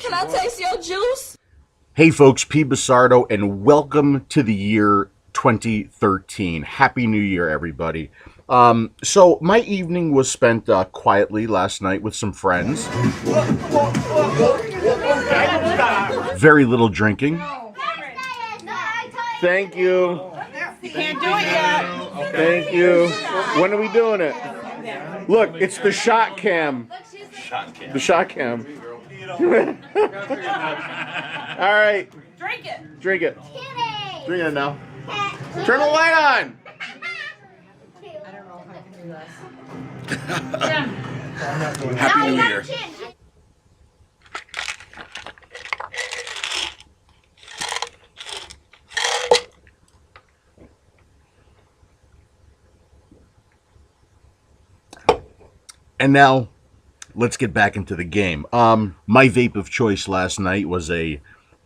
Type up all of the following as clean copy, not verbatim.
Can I taste your juice? Hey folks, PBusardo, and welcome to the year 2013. Happy New Year, everybody. So my evening was spent quietly last night with some friends. Very little drinking. Thank you. You can't do it yet. Thank you. When are we doing it? Look, it's the shot cam. The shot cam. All right. Drink it. Drink it. Drink it now. Turn the light on. I don't know if I can do this. Happy New Year. And now, let's get back into the game. My vape of choice last night was a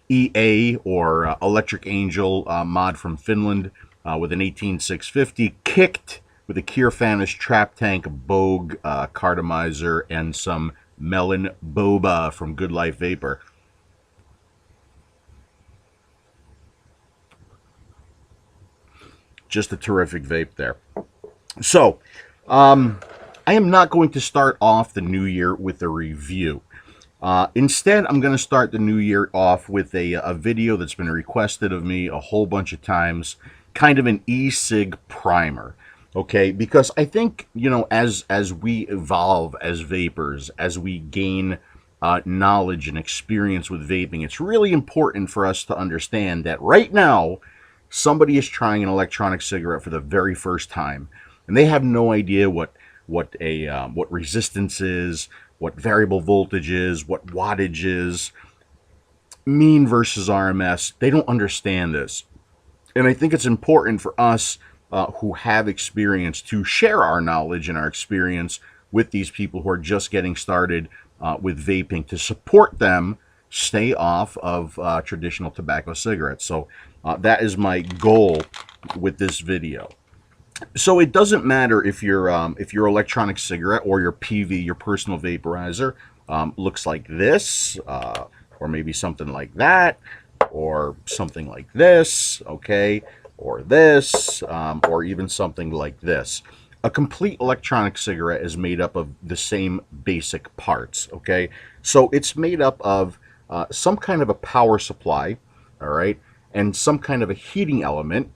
EA or Electric Angel mod from Finland with an 18650, kicked with a Kierfanish Trap Tank, Bogue, Cartomizer, and some Melon Boba from Good Life Vapor. Just a terrific vape there. So, I am not going to start off the new year with a review. Instead, I'm going to start the new year off with a video that's been requested of me a whole bunch of times, kind of an E-Cig primer, okay? Because I think, you know, as we evolve as vapers, as we gain knowledge and experience with vaping, it's really important for us to understand that right now, somebody is trying an electronic cigarette for the very first time, and they have no idea what resistance is, what variable voltage is, what wattage is, mean versus RMS. They don't understand this. And I think it's important for us who have experience to share our knowledge and our experience with these people who are just getting started with vaping, to support them stay off of traditional tobacco cigarettes. So that is my goal with this video. So it doesn't matter if your electronic cigarette or your PV, your personal vaporizer, looks like this, or maybe something like that, or something like this, okay, or this, or even something like this. A complete electronic cigarette is made up of the same basic parts, okay? So it's made up of some kind of a power supply, all right, and some kind of a heating element,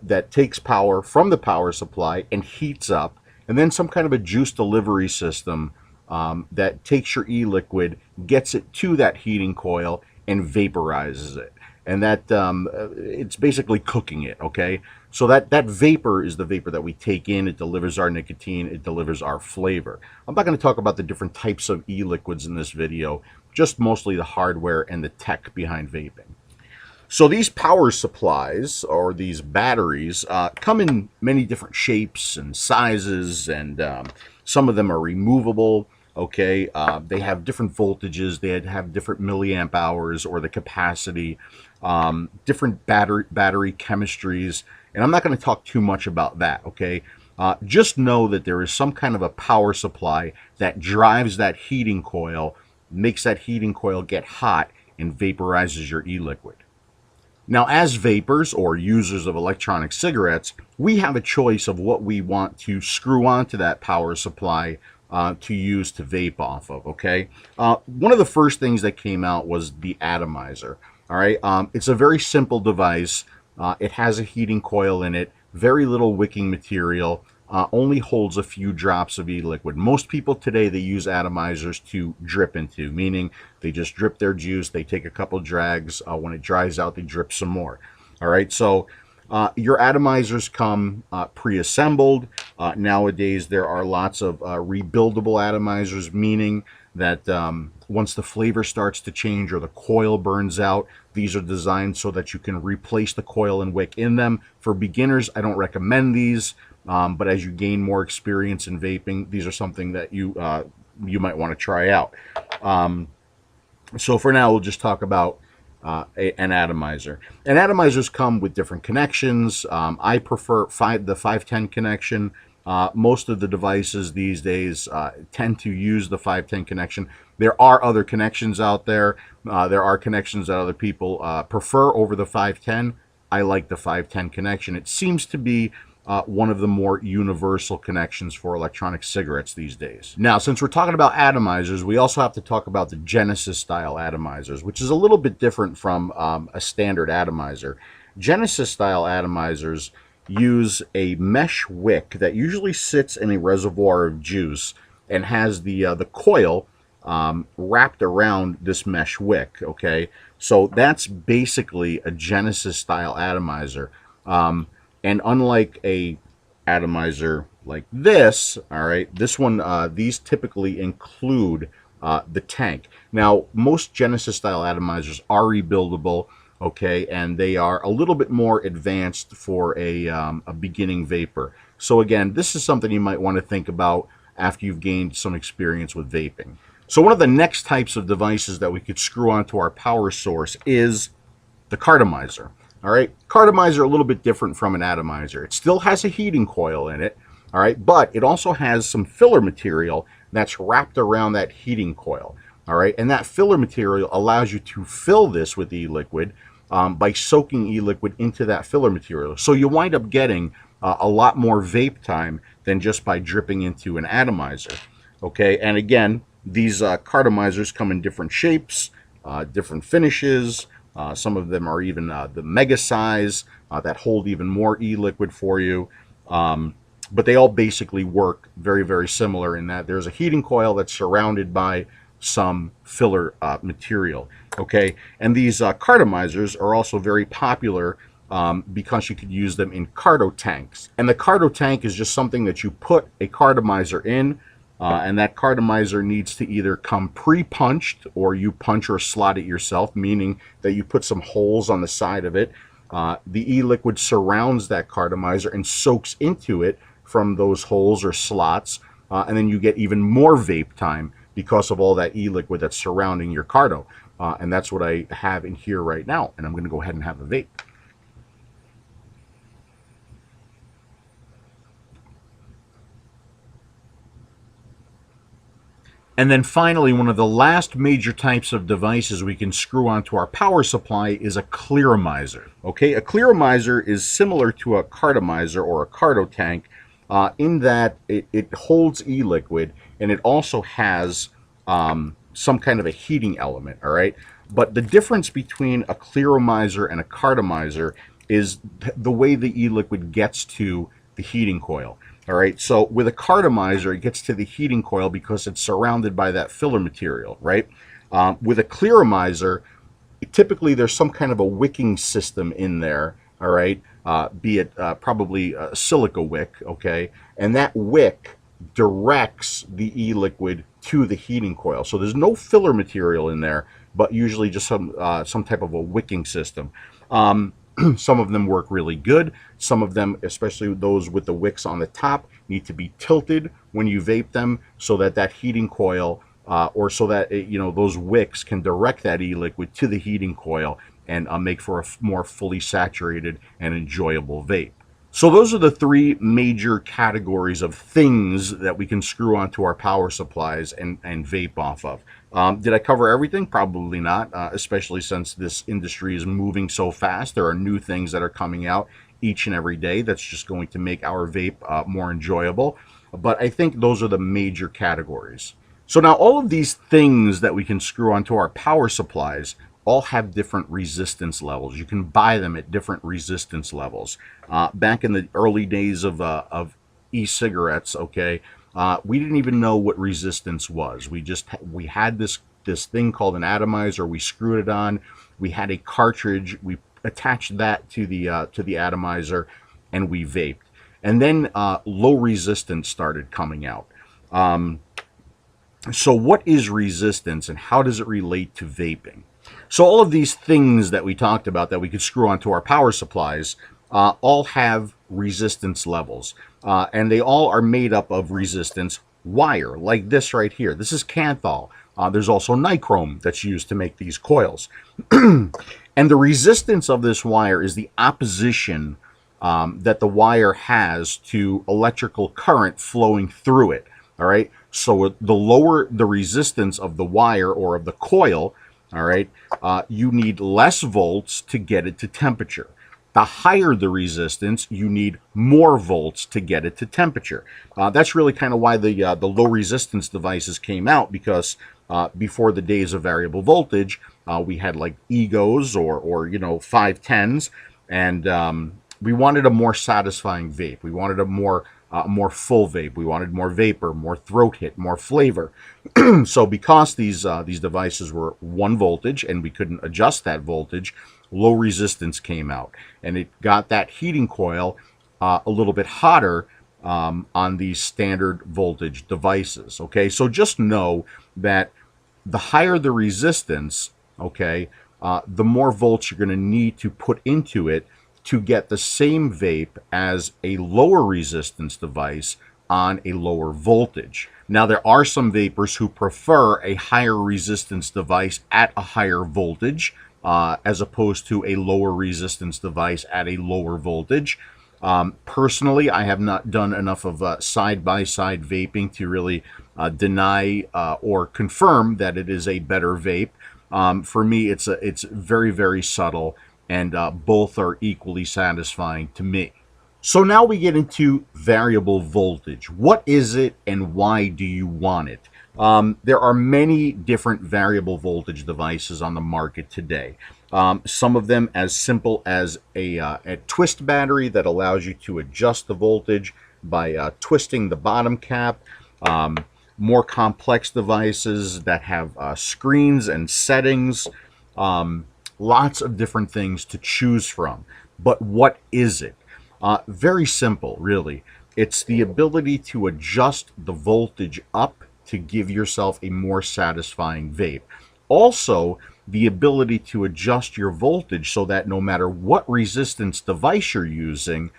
that takes power from the power supply and heats up, and then some kind of a juice delivery system that takes your e-liquid, gets it to that heating coil, and vaporizes it. And that it's basically cooking it, okay? So that vapor is the vapor that we take in. It delivers our nicotine. It delivers our flavor. I'm not going to talk about the different types of e-liquids in this video, just mostly the hardware and the tech behind vaping. So these power supplies, or these batteries, come in many different shapes and sizes, and some of them are removable, okay? They have different voltages, they have different milliamp hours, or the capacity, different battery chemistries, and I'm not going to talk too much about that, okay? Just know that there is some kind of a power supply that drives that heating coil, makes that heating coil get hot, and vaporizes your e-liquid. Now, as vapers or users of electronic cigarettes, we have a choice of what we want to screw onto that power supply to use to vape off of, okay? One of the first things that came out was the Atomizer, all right? It's a very simple device. It has a heating coil in it, very little wicking material, only holds a few drops of e-liquid. Most people today, they use atomizers to drip into, meaning they just drip their juice, they take a couple drags, when it dries out, they drip some more. All right, so your atomizers come pre-assembled. Nowadays, there are lots of rebuildable atomizers, meaning that once the flavor starts to change or the coil burns out, these are designed so that you can replace the coil and wick in them. For beginners, I don't recommend these. But as you gain more experience in vaping, these are something that you might want to try out. So for now, we'll just talk about an atomizer. And atomizers come with different connections. I prefer the 510 connection. Most of the devices these days tend to use the 510 connection. There are other connections out there. There are connections that other people prefer over the 510. I like the 510 connection. It seems to be one of the more universal connections for electronic cigarettes these days. Now, since we're talking about atomizers, we also have to talk about the Genesis style atomizers, which is a little bit different from a standard atomizer. Genesis style atomizers use a mesh wick that usually sits in a reservoir of juice and has the coil wrapped around this mesh wick. Okay, so that's basically a Genesis style atomizer. And unlike a atomizer like this, all right, this one, these typically include the tank. Now, most Genesis style atomizers are rebuildable, okay, and they are a little bit more advanced for a beginning vapor. So again, this is something you might want to think about after you've gained some experience with vaping. So one of the next types of devices that we could screw onto our power source is the cartomizer. All right, cartomizer a little bit different from an atomizer. It still has a heating coil in it, all right, but it also has some filler material that's wrapped around that heating coil, all right, and that filler material allows you to fill this with e-liquid by soaking e-liquid into that filler material. So you wind up getting a lot more vape time than just by dripping into an atomizer, okay, and again, these cartomizers come in different shapes, different finishes. Some of them are even the mega size that hold even more e-liquid for you. But they all basically work very, very similar in that there's a heating coil that's surrounded by some filler material. Okay, and these cartomizers are also very popular because you could use them in carto tanks. And the carto tank is just something that you put a cartomizer in. And that cartomizer needs to either come pre-punched or you punch or slot it yourself, meaning that you put some holes on the side of it. The e-liquid surrounds that cartomizer and soaks into it from those holes or slots, and then you get even more vape time because of all that e-liquid that's surrounding your carto. And that's what I have in here right now, and I'm going to go ahead and have a vape. And then finally, one of the last major types of devices we can screw onto our power supply is a clearomizer. Okay, a clearomizer is similar to a cartomizer or a carto tank in that it holds e-liquid and it also has some kind of a heating element, all right? But the difference between a clearomizer and a cartomizer is the way the e-liquid gets to the heating coil. All right, so with a cartomizer, it gets to the heating coil because it's surrounded by that filler material, right? With a clearomizer, typically there's some kind of a wicking system in there, all right? Be it probably a silica wick, okay? And that wick directs the e-liquid to the heating coil. So there's no filler material in there, but usually just some type of a wicking system. Some of them work really good. Some of them, especially those with the wicks on the top, need to be tilted when you vape them so that that heating coil or so that those wicks can direct that e-liquid to the heating coil and make for a more fully saturated and enjoyable vape. So those are the three major categories of things that we can screw onto our power supplies and vape off of. Did I cover everything? Probably not, especially since this industry is moving so fast. There are new things that are coming out each and every day that's just going to make our vape more enjoyable. But I think those are the major categories. So now all of these things that we can screw onto our power supplies all have different resistance levels. You can buy them at different resistance levels. Back in the early days of e-cigarettes, okay, we didn't even know what resistance was. We had this thing called an atomizer. We screwed it on. We had a cartridge. We attached that to the atomizer, and we vaped. And then low resistance started coming out. So what is resistance, and how does it relate to vaping? So all of these things that we talked about that we could screw onto our power supplies all have resistance levels. And they all are made up of resistance wire, like this right here. This is Kanthal. There's also nichrome that's used to make these coils. And the resistance of this wire is the opposition that the wire has to electrical current flowing through it. All right. So the lower the resistance of the wire or of the coil, all right, you need less volts to get it to temperature. The higher the resistance, you need more volts to get it to temperature. That's really kind of why the low resistance devices came out, because before the days of variable voltage, we had like egos or 510s, and we wanted a more satisfying vape. We wanted a more full vape. We wanted more vapor, more throat hit, more flavor. So because these devices were 1 voltage and we couldn't adjust that voltage, low resistance came out, and it got that heating coil a little bit hotter on these standard voltage devices. Okay, so just know that the higher the resistance, okay, the more volts you're going to need to put into it to get the same vape as a lower resistance device on a lower voltage. Now, there are some vapors who prefer a higher resistance device at a higher voltage as opposed to a lower resistance device at a lower voltage. Personally, I have not done enough of side-by-side vaping to really deny or confirm that it is a better vape. For me, it's very, very subtle, and both are equally satisfying to me. So now we get into variable voltage. What is it and why do you want it? There are many different variable voltage devices on the market today. Some of them as simple as a twist battery that allows you to adjust the voltage by twisting the bottom cap. More complex devices that have screens and settings. Lots of different things to choose from. But what is it? Very simple, really. It's the ability to adjust the voltage up to give yourself a more satisfying vape. Also, the ability to adjust your voltage so that no matter what resistance device you're using,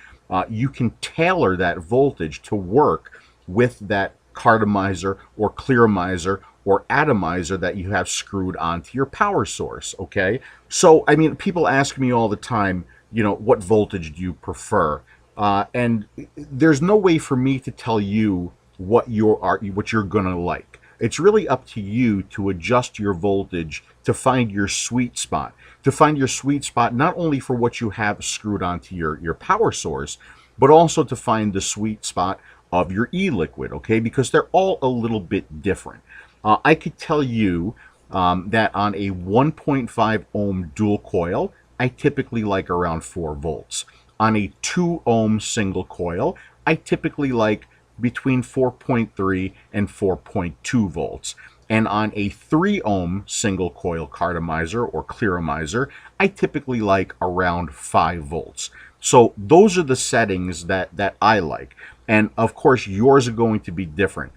you can tailor that voltage to work with that cartomizer or clearomizer or atomizer that you have screwed onto your power source, okay? So, I mean, people ask me all the time, what voltage do you prefer? And there's no way for me to tell you what you're gonna like. It's really up to you to adjust your voltage to find your sweet spot. To find your sweet spot not only for what you have screwed onto your power source, but also to find the sweet spot of your e-liquid, okay? Because they're all a little bit different. I could tell you that on a 1.5 ohm dual coil, I typically like around 4 volts. On a 2 ohm single coil, I typically like between 4.3 and 4.2 volts. And on a 3 ohm single coil cartomizer or clearomizer, I typically like around 5 volts. So those are the settings that I like. And of course, yours are going to be different.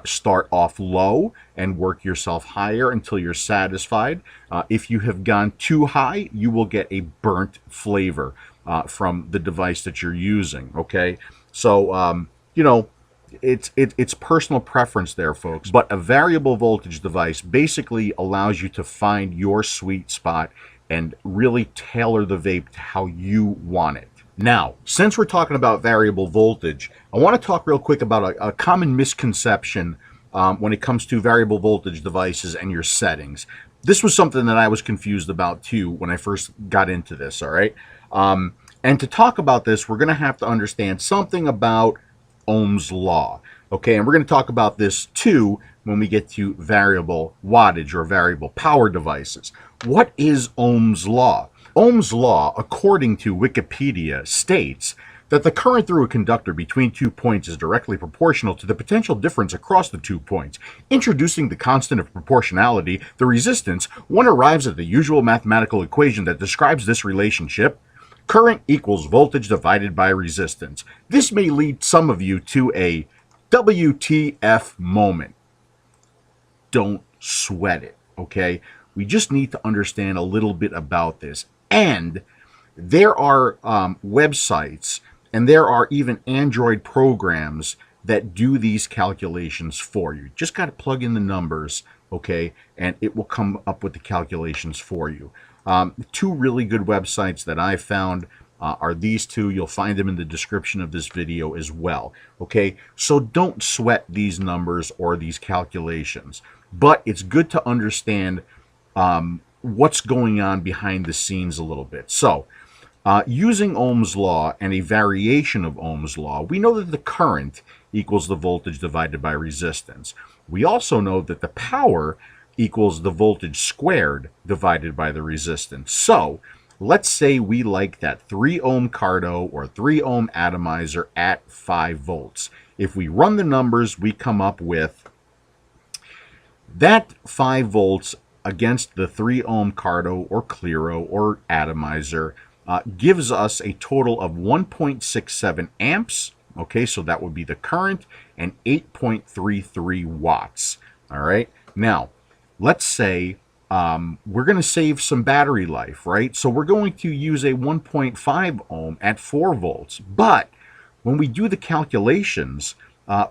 Start off low and work yourself higher until you're satisfied. If you have gone too high, you will get a burnt flavor from the device that you're using, okay? So, it's personal preference there, folks. But a variable voltage device basically allows you to find your sweet spot and really tailor the vape to how you want it. Now, since we're talking about variable voltage, I want to talk real quick about a common misconception when it comes to variable voltage devices and your settings. This was something that I was confused about too when I first got into this, all right? And to talk about this, we're going to have to understand something about Ohm's law, okay? And we're going to talk about this too when we get to variable wattage or variable power devices. What is Ohm's law? Ohm's law, according to Wikipedia, states that the current through a conductor between 2 points is directly proportional to the potential difference across the 2 points. Introducing the constant of proportionality, the resistance, one arrives at the usual mathematical equation that describes this relationship. Current equals voltage divided by resistance. This may lead some of you to a WTF moment. Don't sweat it, okay? We just need to understand a little bit about this. And there are websites and there are even Android programs that do these calculations for you. Just got to plug in the numbers, okay, and it will come up with the calculations for you. 2 really good websites that I found are these two. You'll find them in the description of this video as well. Okay, so don't sweat these numbers or these calculations, but it's good to understand what's going on behind the scenes a little bit. So, using Ohm's law and a variation of Ohm's law, we know that the current equals the voltage divided by resistance. We also know that the power equals the voltage squared divided by the resistance. So, let's say we like that 3 ohm carto or 3 ohm atomizer at 5 volts. If we run the numbers, we come up with that 5 volts against the 3 ohm carto or clearo or atomizer gives us a total of 1.67 amps. Okay, so that would be the current, and 8.33 watts. All right, now let's say we're going to save some battery life, right? So we're going to use a 1.5 ohm at 4 volts. But when we do the calculations,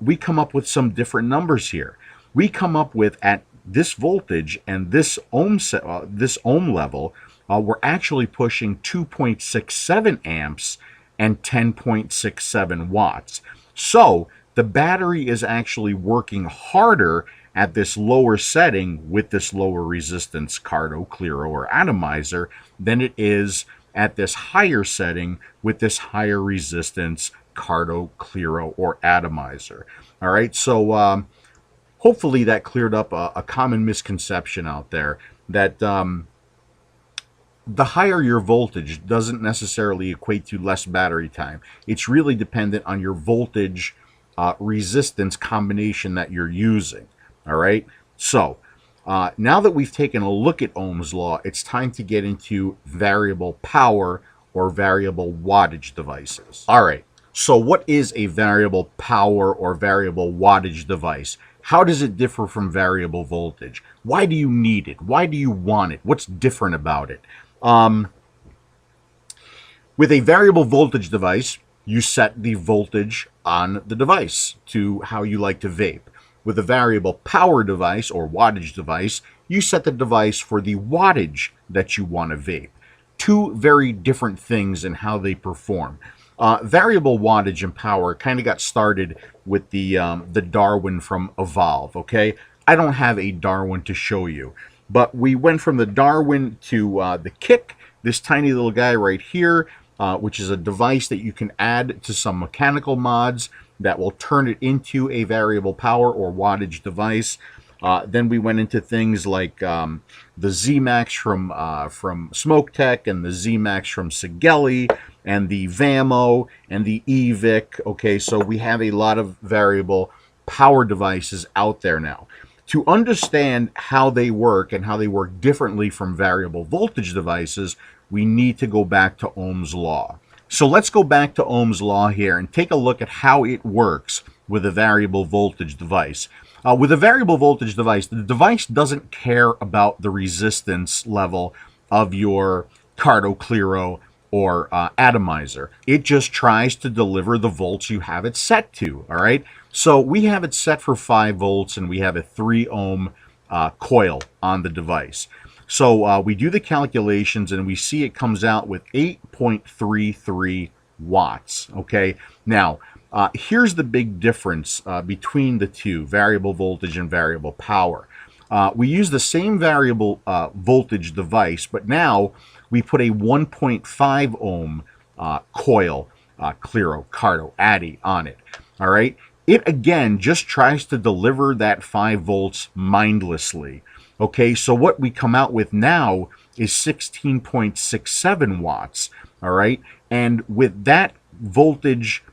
we come up with some different numbers here. We come up with, at this voltage and this ohm level, we're actually pushing 2.67 amps and 10.67 watts. So the battery is actually working harder at this lower setting with this lower resistance carto, clearo, or atomizer than it is at this higher setting with this higher resistance carto, clearo, or atomizer. All right, so hopefully that cleared up a common misconception out there that the higher your voltage doesn't necessarily equate to less battery time. It's really dependent on your voltage resistance combination that you're using. All right, so now that we've taken a look at Ohm's law, it's time to get into variable power or variable wattage devices. All right, so what is a variable power or variable wattage device? How does it differ from variable voltage? Why do you need it? Why do you want it? What's different about it? With a variable voltage device, you set the voltage on the device to how you like to vape. With a variable power device or wattage device, you set the device for the wattage that you want to vape. Two very different things in how they perform. Variable wattage and power kind of got started with the Darwin from Evolve, okay? I don't have a Darwin to show you, but we went from the Darwin to the Kick, this tiny little guy right here, which is a device that you can add to some mechanical mods that will turn it into a variable power or wattage device. Then we went into things like the Z-Max from Smoke Tech, and the Z-Max from Sigelli, and the Vamo, and the E-Vic. Okay, so we have a lot of variable power devices out there now. To understand how they work and how they work differently from variable voltage devices, we need to go back to Ohm's law. So let's go back to Ohm's law here and take a look at how it works with a variable voltage device. With a variable voltage device, the device doesn't care about the resistance level of your carto, clearo, or atomizer. It just tries to deliver the volts you have it set to, all right? So we have it set for 5 volts, and we have a 3 ohm coil on the device. So we do the calculations, and we see it comes out with 8.33 watts, okay? Now, here's the big difference between the two, variable voltage and variable power. We use the same variable voltage device, but now we put a 1.5 ohm coil, clearo, carto, addy on it, all right? It, again, just tries to deliver that 5 volts mindlessly. Okay, so what we come out with now is 16.67 watts, all right? And with that voltage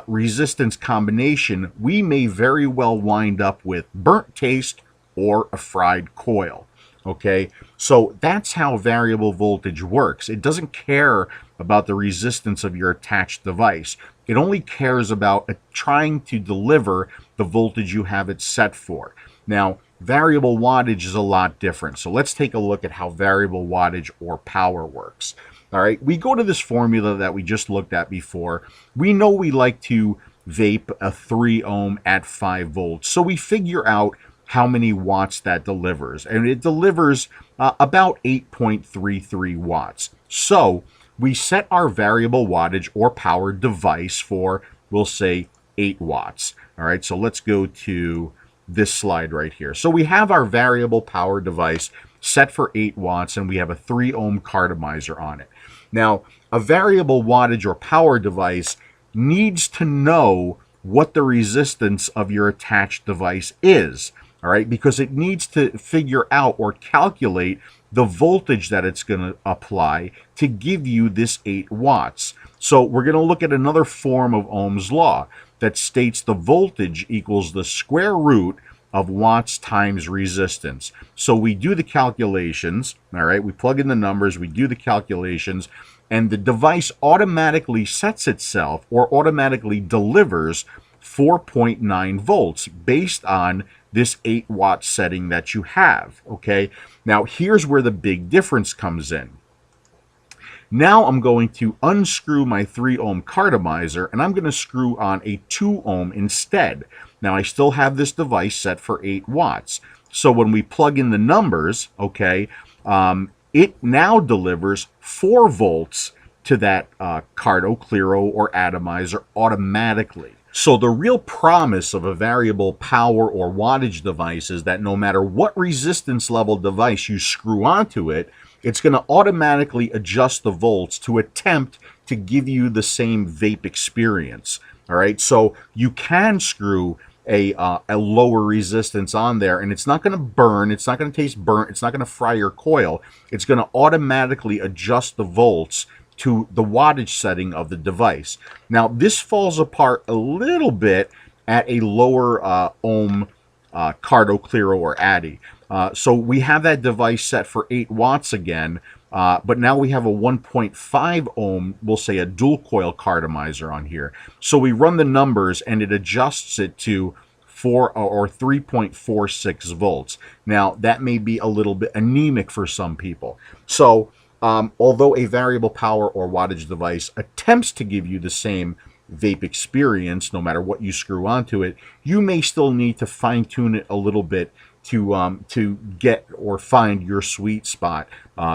resistance combination, we may very well wind up with burnt taste or a fried coil, okay? So that's how variable voltage works. It doesn't care about the resistance of your attached device. It only cares about trying to deliver the voltage you have it set for. Now, variable wattage is a lot different. So let's take a look at how variable wattage or power works. All right, we go to this formula that we just looked at before. We know we like to vape a 3 ohm at 5 volts. So we figure out how many watts that delivers. And it delivers about 8.33 watts. So we set our variable wattage or power device for, we'll say, 8 watts. All right, so let's go to this slide right here. So we have our variable power device set for 8 watts, and we have a 3 ohm cartomizer on it. Now, a variable wattage or power device needs to know what the resistance of your attached device is, all right, because it needs to figure out or calculate the voltage that it's going to apply to give you this 8 watts. So we're going to look at another form of Ohm's law that states the voltage equals the square root of watts times resistance. So we do the calculations, all right, we plug in the numbers, we do the calculations, and the device automatically sets itself or automatically delivers 4.9 volts based on this 8 watt setting that you have, okay? Now here's where the big difference comes in. Now I'm going to unscrew my 3 ohm cartomizer, and I'm going to screw on a 2 ohm instead. Now I still have this device set for 8 watts. So when we plug in the numbers, okay, it now delivers 4 volts to that Carto, Clearo, or Atomizer automatically. So the real promise of a variable power or wattage device is that no matter what resistance level device you screw onto it, it's going to automatically adjust the volts to attempt to give you the same vape experience. All right, so you can screw a lower resistance on there, and it's not going to burn, it's not going to taste burnt, it's not going to fry your coil. It's going to automatically adjust the volts to the wattage setting of the device. Now, this falls apart a little bit at a lower ohm Carto, Clearo, or Addy. So we have that device set for 8 watts again, but now we have a 1.5 ohm, we'll say a dual coil cartomizer on here. So we run the numbers and it adjusts it to 4 or 3.46 volts. Now that may be a little bit anemic for some people. So although a variable power or wattage device attempts to give you the same vape experience, no matter what you screw onto it, you may still need to fine tune it a little bit to get or find your sweet spot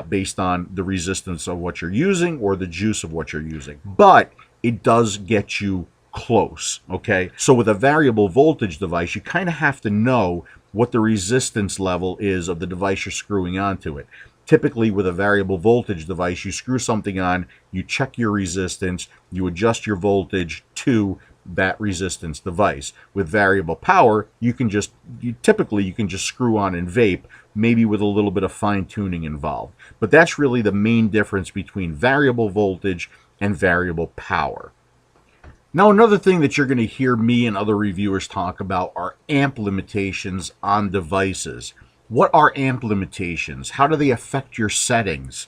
based on the resistance of what you're using or the juice of what you're using. But it does get you close, okay? So with a variable voltage device, you kind of have to know what the resistance level is of the device you're screwing onto it. Typically, with a variable voltage device, you screw something on, you check your resistance, you adjust your voltage to that resistance device. With variable power, you can just screw on and vape, maybe with a little bit of fine tuning involved. But that's really the main difference between variable voltage and variable power. Now, another thing that you're going to hear me and other reviewers talk about are amp limitations on devices. What are amp limitations? How do they affect your settings?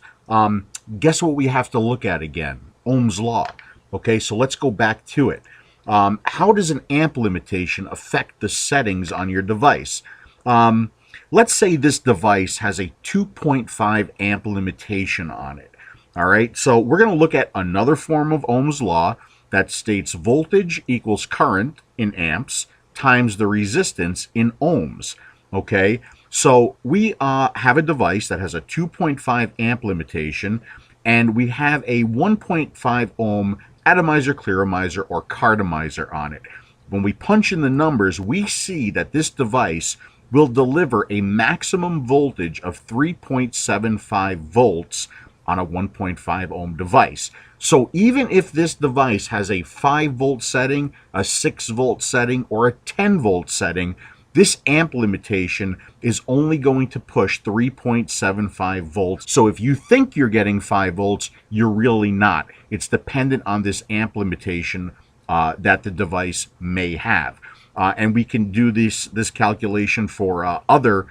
Guess what we have to look at again? Ohm's law. Okay, so let's go back to it. How does an amp limitation affect the settings on your device? Let's say this device has a 2.5 amp limitation on it. All right, so we're going to look at another form of Ohm's law that states voltage equals current in amps times the resistance in ohms. Okay, so we have a device that has a 2.5 amp limitation, and we have a 1.5 ohm atomizer, clearomizer, or cartomizer on it. When we punch in the numbers, we see that this device will deliver a maximum voltage of 3.75 volts on a 1.5 ohm device. So even if this device has a 5 volt setting, a 6 volt setting, or a 10 volt setting, this amp limitation is only going to push 3.75 volts. So if you think you're getting 5 volts, you're really not. It's dependent on this amp limitation that the device may have. And we can do this calculation for other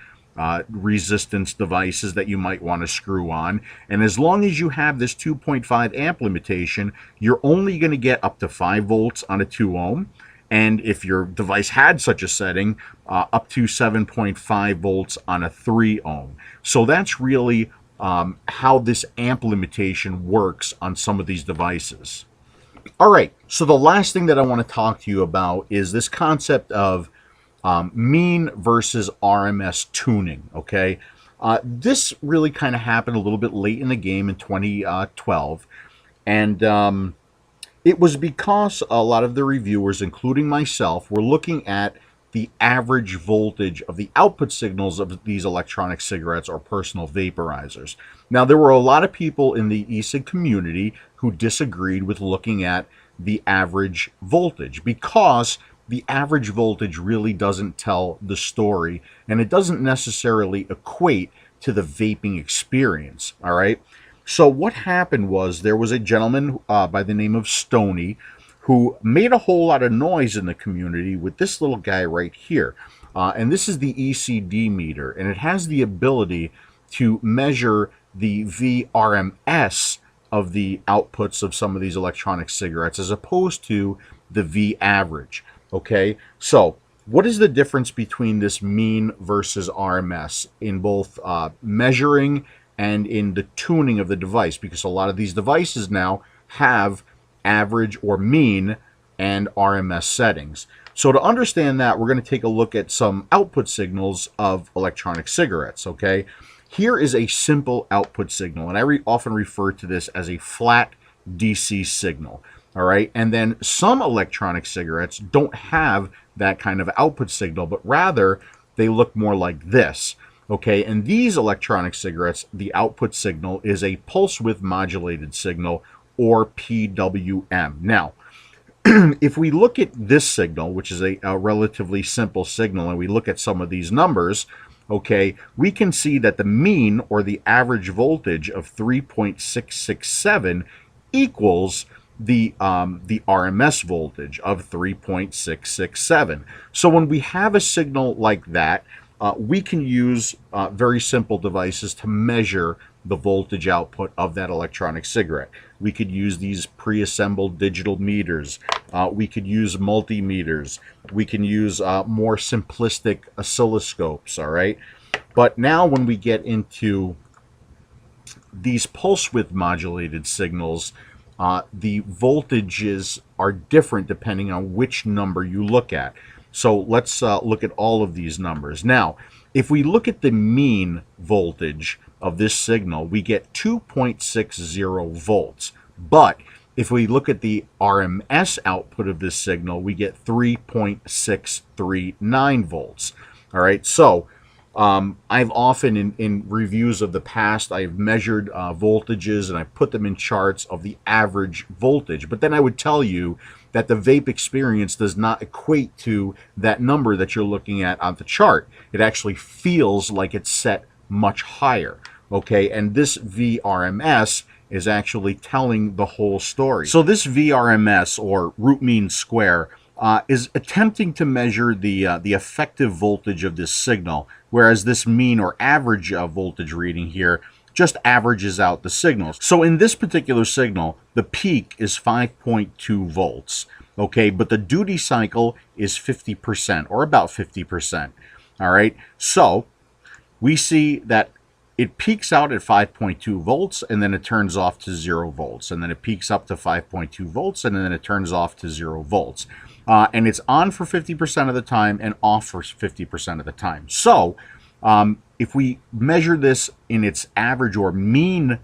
resistance devices that you might want to screw on. And as long as you have this 2.5 amp limitation, you're only going to get up to 5 volts on a 2 ohm. And if your device had such a setting, up to 7.5 volts on a 3 ohm. So that's really how this amp limitation works on some of these devices. All right, so the last thing that I want to talk to you about is this concept of mean versus RMS tuning, okay? This really kind of happened a little bit late in the game in 2012. And it was because a lot of the reviewers, including myself, were looking at the average voltage of the output signals of these electronic cigarettes or personal vaporizers. Now, there were a lot of people in the e-cig community who disagreed with looking at the average voltage because the average voltage really doesn't tell the story, and it doesn't necessarily equate to the vaping experience, all right? So what happened was there was a gentleman by the name of Stoney who made a whole lot of noise in the community with this little guy right here. And this is the ECD meter, and it has the ability to measure the VRMS of the outputs of some of these electronic cigarettes as opposed to the V average. Okay, so what is the difference between this mean versus RMS in both measuring and in the tuning of the device? Because a lot of these devices now have average or mean and RMS settings. So to understand that, we're going to take a look at some output signals of electronic cigarettes, okay? Here is a simple output signal, and I often refer to this as a flat DC signal, all right? And then some electronic cigarettes don't have that kind of output signal, but rather they look more like this. Okay, and these electronic cigarettes, the output signal is a pulse width modulated signal, or PWM. Now, if we look at this signal, which is a relatively simple signal, and we look at some of these numbers, okay, we can see that the mean or the average voltage of 3.667 equals the RMS voltage of 3.667. So when we have a signal like that, we can use very simple devices to measure the voltage output of that electronic cigarette. We could use these pre-assembled digital meters. We could use multimeters. We can use more simplistic oscilloscopes, all right? But now when we get into these pulse width modulated signals, the voltages are different depending on which number you look at. So let's look at all of these numbers. Now, if we look at the mean voltage of this signal, we get 2.60 volts. But if we look at the RMS output of this signal, we get 3.639 volts. All right, so I've often, in reviews of the past, I've measured voltages and I put them in charts of the average voltage. But then I would tell you that the vape experience does not equate to that number that you're looking at on the chart. It actually feels like it's set much higher, okay? And this VRMS is actually telling the whole story. So this VRMS, or root mean square, is attempting to measure the effective voltage of this signal, whereas this mean or average voltage reading here just averages out the signals. So in this particular signal, the peak is 5.2 volts, okay, but the duty cycle is 50%, or about 50%, all right? So we see that it peaks out at 5.2 volts, and then it turns off to 0 volts, and then it peaks up to 5.2 volts, and then it turns off to 0 volts. And it's on for 50% of the time and off for 50% of the time. So if we measure this in its average or mean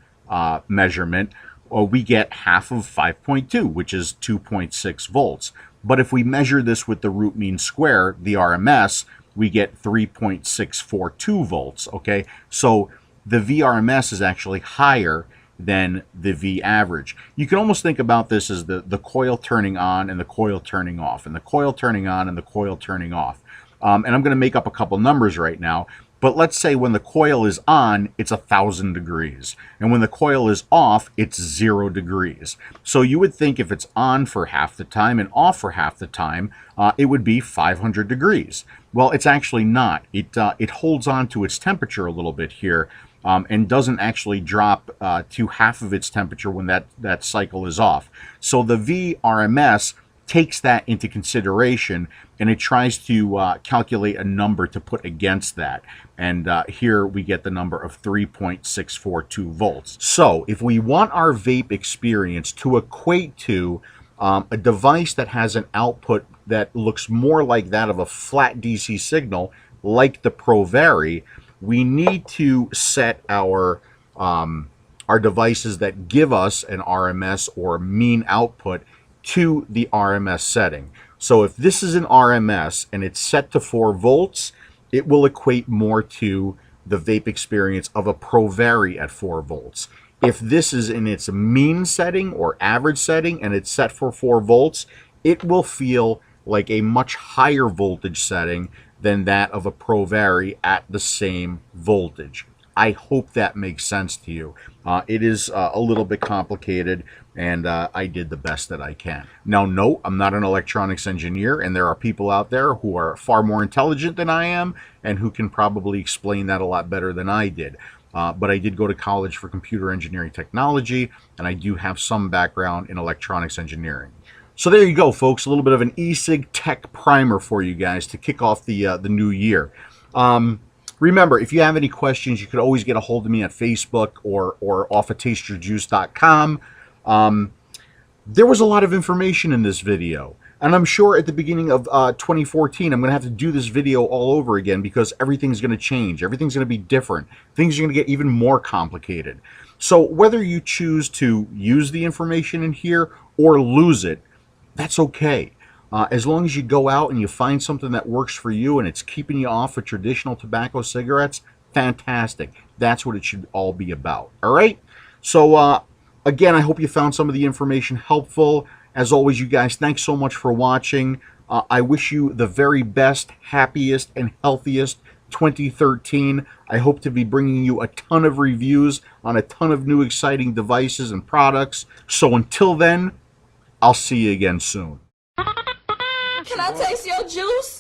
measurement, we get half of 5.2, which is 2.6 volts. But if we measure this with the root mean square, the RMS, we get 3.642 volts, okay? So the VRMS is actually higher than the V average. You can almost think about this as the coil turning on and the coil turning off, and the coil turning on and the coil turning off. And I'm going to make up a couple numbers right now, but let's say when the coil is on, it's 1,000 degrees, and when the coil is off, it's 0 degrees. So you would think if it's on for half the time and off for half the time, it would be 500 degrees. Well, it's actually not. It holds on to its temperature a little bit here, and doesn't actually drop to half of its temperature when that cycle is off. So the VRMS takes that into consideration, and it tries to calculate a number to put against that. And here we get the number of 3.642 volts. So if we want our vape experience to equate to a device that has an output that looks more like that of a flat DC signal, like the ProVary, we need to set our are devices that give us an RMS or mean output to the RMS setting. So if this is an RMS and it's set to 4 volts, it will equate more to the vape experience of a Pro Vari at 4 volts. If this is in its mean setting or average setting and it's set for 4 volts, it will feel like a much higher voltage setting than that of a Pro Vari at the same voltage. I hope that makes sense to you. It is a little bit complicated, and I did the best that I can. Now, no, I'm not an electronics engineer, and there are people out there who are far more intelligent than I am and who can probably explain that a lot better than I did. But I did go to college for computer engineering technology, and I do have some background in electronics engineering. So there you go, folks. A little bit of an e-cig tech primer for you guys to kick off the new year. Remember, if you have any questions, you could always get a hold of me at Facebook or off of tasteyourjuice.com. There was a lot of information in this video, and I'm sure at the beginning of 2014, I'm going to have to do this video all over again because everything's going to change. Everything's going to be different. Things are going to get even more complicated. So whether you choose to use the information in here or lose it, that's okay. As long as you go out and you find something that works for you and it's keeping you off of traditional tobacco cigarettes, fantastic. That's what it should all be about. All right? So, again, I hope you found some of the information helpful. As always, you guys, thanks so much for watching. I wish you the very best, happiest, and healthiest 2013. I hope to be bringing you a ton of reviews on a ton of new exciting devices and products. So until then, I'll see you again soon. Can I taste your juice?